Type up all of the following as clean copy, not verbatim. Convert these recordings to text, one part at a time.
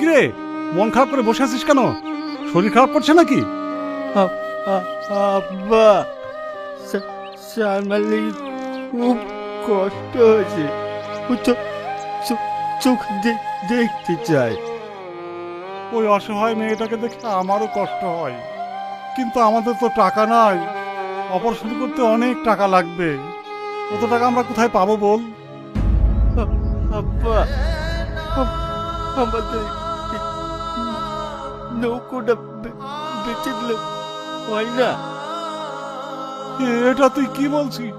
কিরে, মন খারাপ করে বসে আছিস কেন? শরীর খারাপ করছে নাকি? আব্বা, সালমার খুব কষ্ট হয়েছে। ও তো চোখ দেখতে চায়। ওই অসহায় মেয়েটাকে দেখে আমারও কষ্ট হয়, কিন্তু আমাদের তো টাকা নাই। অপারেশন করতে অনেক টাকা লাগবে। অত টাকা আমরা কোথায় পাবো বল? আব্বা, আমাদের নৌকোটা বেঁচে দিলে হয় না? এটা তুই কি বলছিস?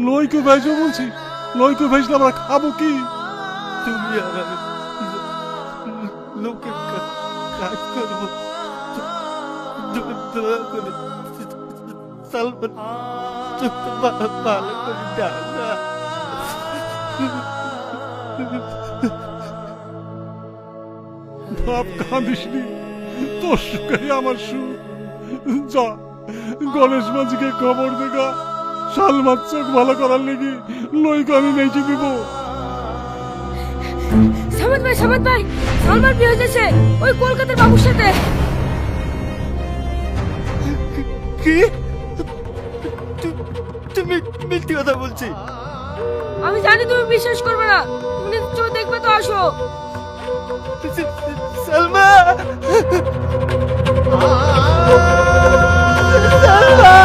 নইকে ভেজো বলছিস? নইকে ভেজলে আমরা খাবো কি? তুমি আর আমি লোকের কাজ করবো। দয়া করে সালমান চোখটা ভালো করে দাও না। বাপ, কাঁদিস নি, তোর সুখে আমার সুখ। যা, গণেশ মাঝিকে খবর দেখা, সালমার চোখ ভালো করার লেগে লইকে আমি বেঁচে দিব। সামাদ ভাই, সালমান বিয়ে হয়েছে ওই কলকাতার বাবুর সাথে। কি? তুমি মিথ্যে কথা বলছি? আমি জানি তুমি বিশ্বাস করবে না, তুমি চোখ দেখবে তো আসো। সালমা, সালমা,